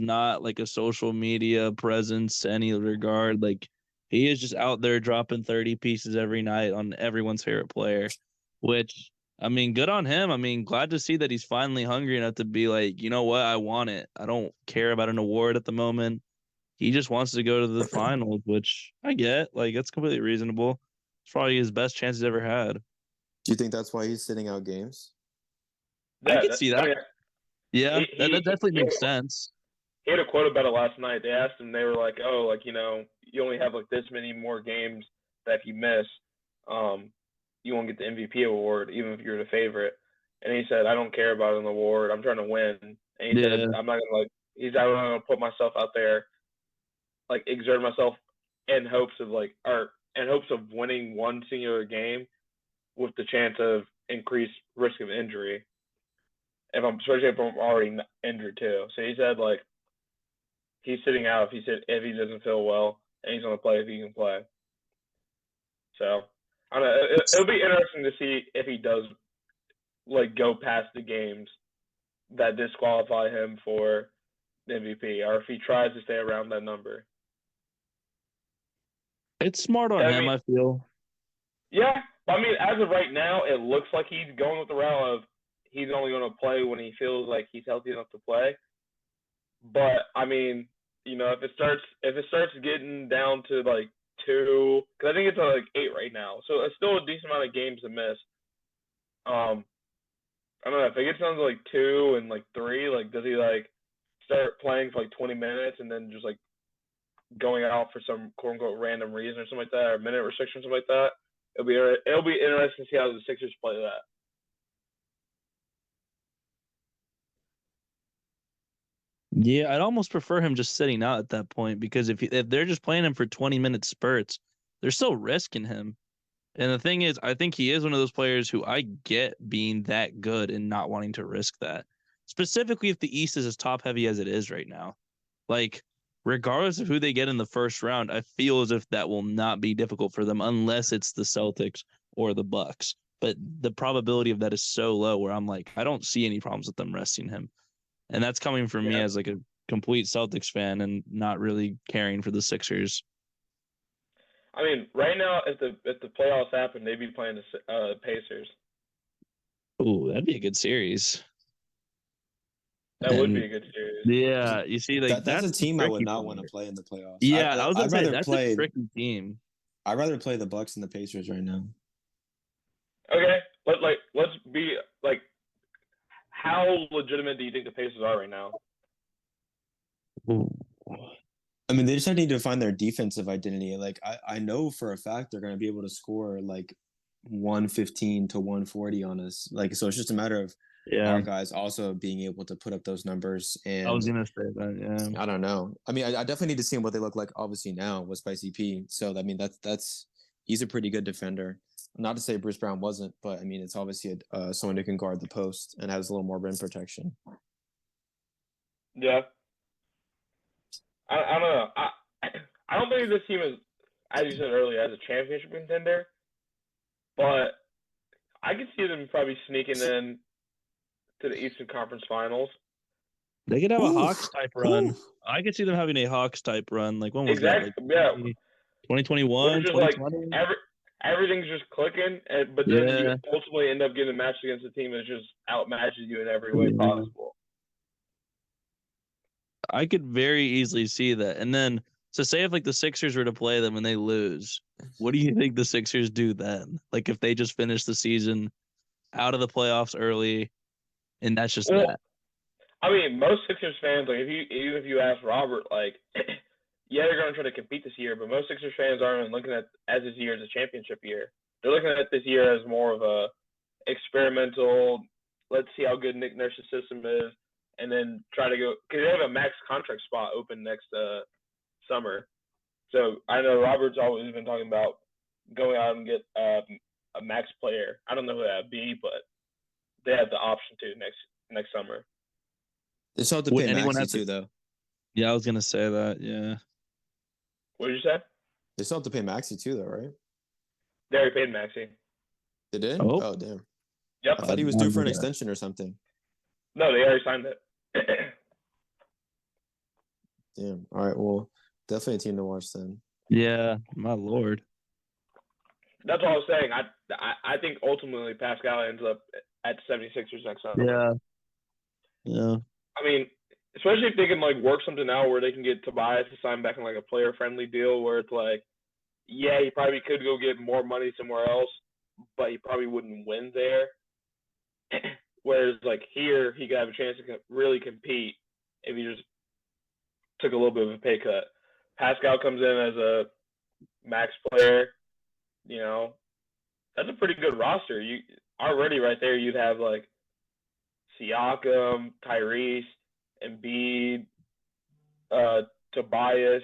not like a social media presence to any regard. Like he is just out there dropping 30 pieces every night on everyone's favorite player, which I mean, good on him. I mean, glad to see that he's finally hungry enough to be like, you know what, I want it. I don't care about an award at the moment. He just wants to go to the finals, which I get. Like that's completely reasonable. It's probably his best chance he's ever had. Do you think that's why he's sitting out games? I Yeah, could see I that. mean, Yeah, he, that he definitely he makes sense. he had a quote about it last night. They asked him, they were like, "Oh, like you only have like this many more games that if you miss, um, you won't get the MVP award, even if you're the favorite." And he said, "I don't care about an award. I'm trying to win." And he said, Yeah. "I'm not gonna I'm not gonna put myself out there, like exert myself in hopes of winning one singular game with the chance of increased risk of injury. Especially if I'm already injured too." So he said like he's sitting out if he doesn't feel well, and he's gonna play if he can play. So I don't know. It'll be interesting to see if he does like go past the games that disqualify him for the MVP, or if he tries to stay around that number. It's smart on I him, mean, I feel. yeah, but I mean, as of right now, it looks like he's going with the route of he's only going to play when he feels like he's healthy enough to play. But I mean, if it starts getting down to like two, because I think it's like eight right now, so it's still a decent amount of games to miss. Um, I don't know if it gets down to like two and like three, like does he like start playing for like 20 minutes and then just like going out for some quote unquote random reason or something like that, or minute restriction or something like that? It'll be interesting to see how the Sixers play that. Yeah, I'd almost prefer him just sitting out at that point because if they're just playing him for 20-minute spurts, they're still risking him. And the thing is, I think he is one of those players who I get being that good and not wanting to risk that. Specifically if the East is as top heavy as it is right now. Like, regardless of who they get in the first round, I feel as if that will not be difficult for them unless it's the Celtics or the Bucks. But the probability of that is so low where I'm like, I don't see any problems with them resting him. And that's coming from me Yeah, as like a complete Celtics fan and not really caring for the Sixers. I mean, right now if the playoffs happen, they'd be playing the Pacers. Ooh, that'd be a good series. That would be And a good series. yeah, you see, like That's a that's the team I would tricky not want to part. play in the playoffs. Yeah, I was gonna I'd say rather that's a play tricky team. I'd rather play the Bucks and the Pacers right now. Okay, but like, let's be like, how legitimate do you think the Pacers are right now? Ooh. I mean, they just need to find their defensive identity. Like I know for a fact they're going to be able to score like 115 to 140 on us. Like so, it's just a matter of Yeah, our guys also being able to put up those numbers. I was And gonna say that. Yeah, I don't know. I mean, I definitely need to see what they look like. Obviously now with Spicy P. So I mean, that's he's a pretty good defender. Not to say Bruce Brown wasn't, but I mean, it's obviously someone who can guard the post and has a little more rim protection. Yeah, I don't know. I don't think this team is, as you said earlier, as a championship contender, but I could see them probably sneaking in to the Eastern Conference Finals. they could have a Ooh, Hawks type run. ooh. I could see them having a Hawks type run. Like when was that? Like Exactly. Yeah, 2021, where it's just like 2020? everything's just clicking, but then you Yeah. ultimately end up getting matched against a team that just outmatches you in every way Yeah. possible. I could very easily see that. And then, so say if like the Sixers were to play them and they lose, what do you think the Sixers do then? Like if they just finish the season out of the playoffs early and that's just Well, that. I mean, most Sixers fans, like even if you ask Robert, like, yeah, they're going to try to compete this year, but most Sixers fans aren't looking at as this year as a championship year. They're looking at this year as more of a experimental. Let's see how good Nick Nurse's system is, and then try to go because they have a max contract spot open next summer. So I know Robert's always been talking about going out and get a max player. I don't know who that'd be, but they have the option to next summer. They still have to Would pay anyone Maxi have to? too, though. Yeah, I was gonna say that. Yeah. What did you say? They still have to pay Maxi too, though, right? They already paid Maxi. They did? Oh, Oh, damn. Yep. I thought he was due for an extension or something. No, they already signed it. Damn. All right. Well, definitely a team to watch then. Yeah, my lord. That's all I was saying. I think ultimately Pascal ends up at 76ers next summer. Yeah. Yeah. I mean, especially if they can like work something out where they can get Tobias to sign back in like a player friendly deal where it's like, yeah, he probably could go get more money somewhere else, but he probably wouldn't win there. Whereas like here, he could have a chance to really compete if he just took a little bit of a pay cut. Pascal comes in as a max player, you know, that's a pretty good roster. You already right there, you'd have like Siakam, Tyrese, Embiid, Tobias,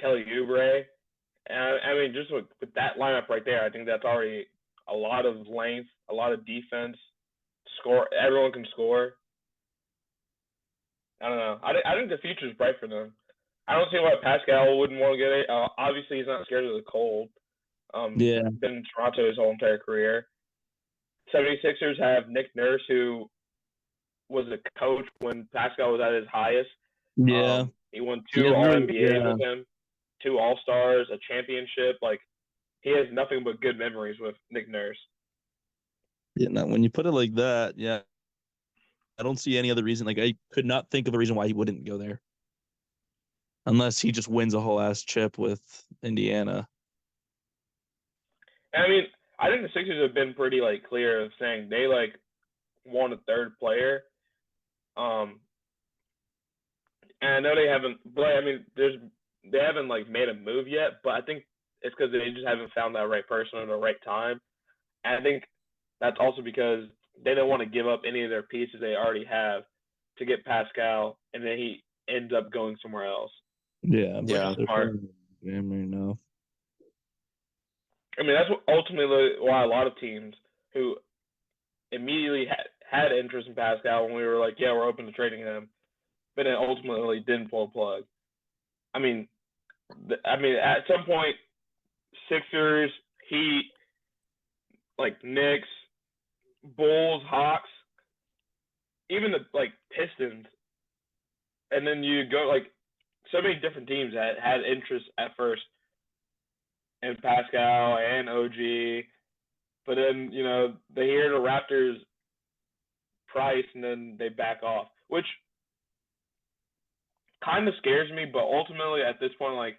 Kelly Oubre. And I mean, just with that lineup right there, I think that's already a lot of length, a lot of defense. Score, everyone can score. I don't know. I think the future is bright for them. I don't see why Pascal wouldn't want to get it. Obviously, he's not scared of the cold. Yeah. Been in Toronto his whole entire career. 76ers have Nick Nurse, who was a coach when Pascal was at his highest. Yeah. He won He 2 has All really- NBAs yeah. with him, 2 All Stars, a championship. Like he has nothing but good memories with Nick Nurse. Yeah, now when you put it like that, yeah, I don't see any other reason. Like I could not think of a reason why he wouldn't go there, unless he just wins a whole ass chip with Indiana. And I mean, I think the Sixers have been pretty like clear of saying they like want a third player. And I know they haven't, but I mean, they haven't like made a move yet. But I think it's because they just haven't found that right person at the right time. And I think that's also because they don't want to give up any of their pieces they already have to get Pascal, and then he ends up going somewhere else. Yeah, Yeah. they're Smart. playing the game right now. I mean, that's ultimately why a lot of teams who immediately had interest in Pascal when we were like, yeah, we're open to trading him, but then ultimately didn't pull a plug. I mean, at some point, Sixers, Heat, like Knicks, Bulls, Hawks, even the like Pistons, and then you go like so many different teams that had interest at first in Pascal and OG, but then they hear the Raptors price and then they back off, which kind of scares me. But ultimately, at this point, like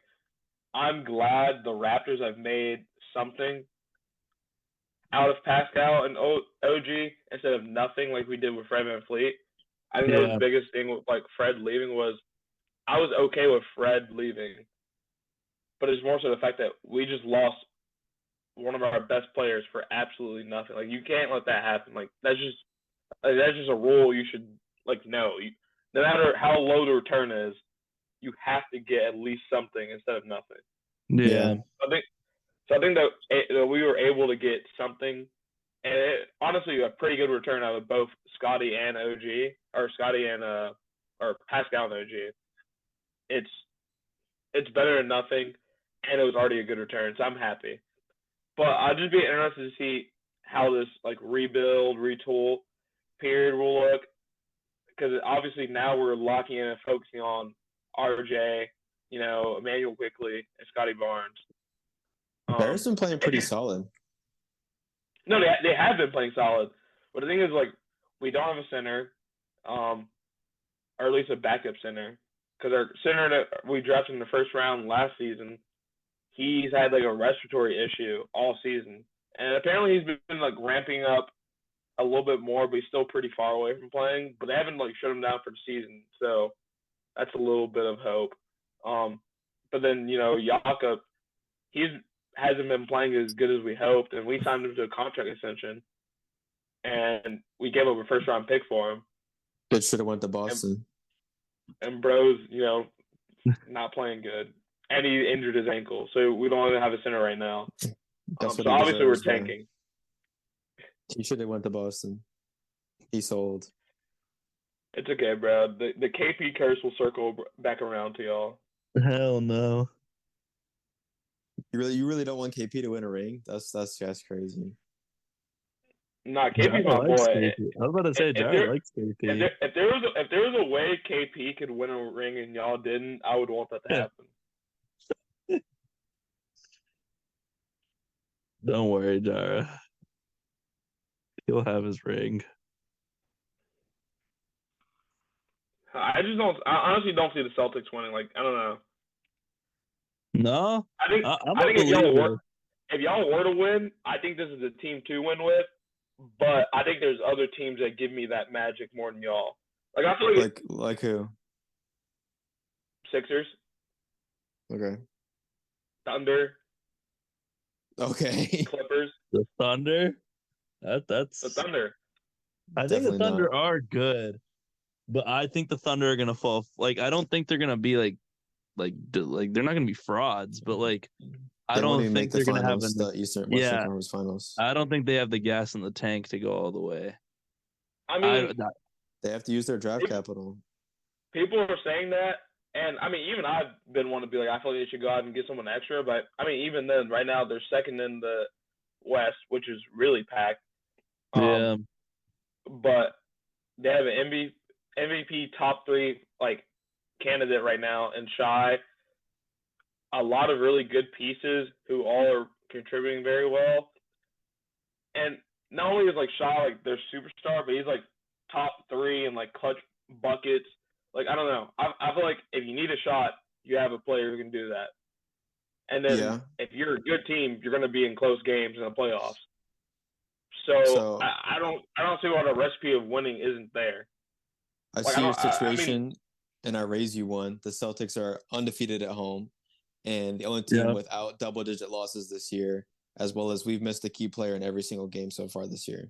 I'm glad the Raptors have made something out of Pascal and OG instead of nothing like we did with Fred VanVleet. I think that was the biggest thing with like Fred leaving was I was okay with Fred leaving, but it's more so the fact that we just lost one of our best players for absolutely nothing. Like you can't let that happen. Like that's just a rule you should like know. No matter how low the return is, you have to get at least something instead of nothing. Yeah. I think that we were able to get something, and honestly, a pretty good return out of both Scotty and OG, or Scotty and or Pascal and OG. It's better than nothing, and it was already a good return, so I'm happy. But I'd just be interested to see how this like rebuild, retool period will look, because obviously now we're locking in and focusing on RJ, Emmanuel Quickley, and Scotty Barnes. Barrett's been playing pretty solid. No, they have been playing solid. But the thing is, like, we don't have a center, or at least a backup center, because our center that we drafted in the first round last season, he's had like a respiratory issue all season, and apparently he's been like ramping up a little bit more, but he's still pretty far away from playing. But they haven't like shut him down for the season, so that's a little bit of hope. But then Jakob, hasn't been playing as good as we hoped, and we signed him to a contract extension, and we gave up a first round pick for him. It should have went to Boston. And Bro's, not playing good, and he injured his ankle, so we don't even have a center right now. So obviously we're tanking. He should have went to Boston. He sold. It's okay, bro. The KP curse will circle back around to y'all. Hell no. You really don't want KP to win a ring? That's just crazy. Nah, KP's Jhyrah my likes boy. KP. I was about to say Jhyrah likes KP. If there was a way KP could win a ring and y'all didn't, I would want that to happen. Don't worry, Jhyrah. He'll have his ring. I honestly don't see the Celtics winning. Like, I don't know. No, I think if y'all were to win, I think this is a team to win with. But I think there's other teams that give me that magic more than y'all. Like, I feel like who? Sixers. Okay. Thunder. Okay. Clippers. The Thunder. That's the Thunder. I think the Thunder are good, but I think the Thunder are gonna fall. Like, I don't think they're gonna be like they're not gonna be frauds, but like I don't think they're gonna have the Western Conference Finals. I don't think they have the gas in the tank to go all the way. I mean, they have to use their draft capital. People are saying that, and I mean, even I've been wanting to be like, I feel like they should go out and get someone extra. But I mean, even then, right now they're second in the West, which is really packed. Yeah. But they have an MVP top 3 like candidate right now, and Shy. A lot of really good pieces who all are contributing very well. And not only is like Shaw like their superstar, but he's like top 3 in like clutch buckets. Like, I don't know. I feel like if you need a shot, you have a player who can do that. And then if you're a good team, you're going to be in close games in the playoffs. So I don't see why the recipe of winning isn't there. I see your situation, and I raise you one. The Celtics are undefeated at home, and the only team without double-digit losses this year, as well as we've missed a key player in every single game so far this year.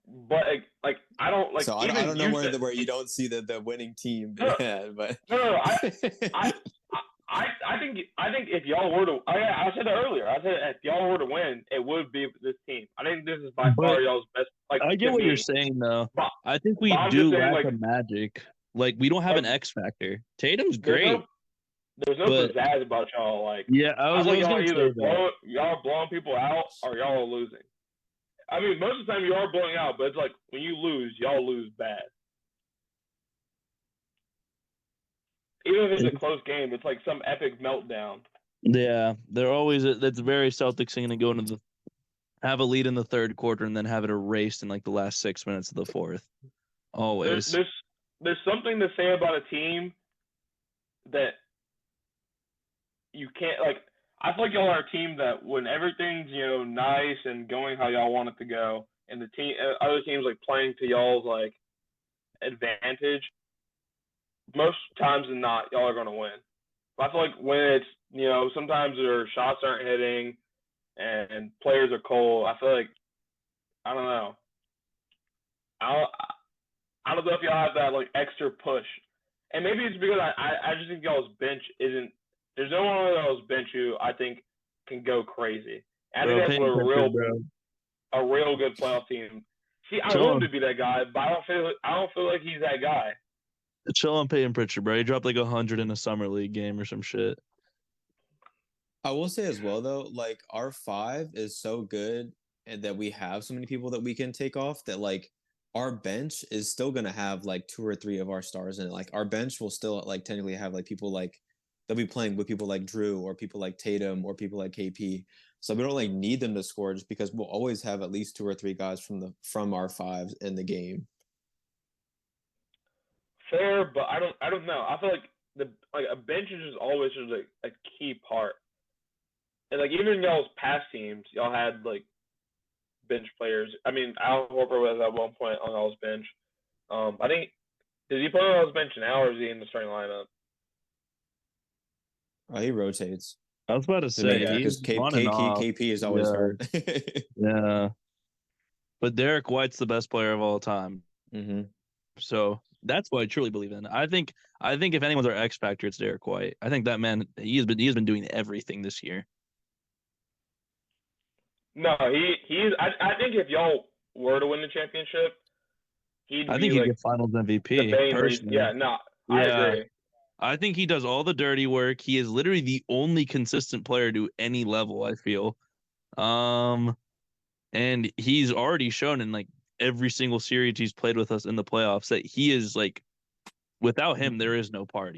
But like I don't like. So I don't know where you don't see the winning team. No, but no. I think if y'all were to, I said it earlier. I said if y'all were to win, it would be this team. I think this is by far y'all's best. Like, I get what you're saying, though. I think we do lack a magic. Like, we don't have an X factor. Tatum's great. There's no pizzazz about y'all. Like, I was y'all either y'all blowing people out or y'all are losing. I mean, most of the time you are blowing out, but it's like when you lose, y'all lose bad. Even if it's a close game, it's like some epic meltdown. Yeah, they're always that's very Celtics thing to go into have a lead in the third quarter and then have it erased in like the last 6 minutes of the fourth. Always. There's something to say about a team that you can't like. I feel like y'all are a team that when everything's nice and going how y'all want it to go, and the team other teams like playing to y'all's like advantage, most times than not, y'all are going to win. But I feel like when it's sometimes their shots aren't hitting and players are cold, I feel like I don't know. I don't know if y'all have that like extra push, and maybe it's because I just think y'all's bench isn't. There's no one on y'all's bench who I think can go crazy. I think that's what a real good playoff team. See, I want him to be that guy, but I don't feel like he's that guy. Chill on Peyton Pritchard, bro. He dropped like 100 in a summer league game or some shit. I will say as well though, like our 5 is so good and that we have so many people that we can take off that like our bench is still gonna have like 2 or 3 of our stars in it. Like our bench will still like technically have like people like they'll be playing with people like Drew or people like Tatum or people like KP. So we don't like need them to score just because we'll always have at least 2 or 3 guys from our 5s in the game. Fair, but I don't know. I feel like a bench is just always just like a key part. And like even in y'all's past teams, y'all had like bench players. I mean, Al Horford was at one point on y'all's bench. I think does he play on y'all's bench now or is he in the starting lineup? He rotates. I was about to say because KP is always hurt. Yeah, but Derek White's the best player of all time. Mm-hmm. So that's what I truly believe in. I think if anyone's our X factor, it's Derek White. I think that man he's been doing everything this year. No, he's. I think if y'all were to win the championship, I think he'd get Finals MVP. Personally. I agree. I think he does all the dirty work. He is literally the only consistent player to any level, I feel. And he's already shown in like every single series he's played with us in the playoffs that he is like, without him, there is no party.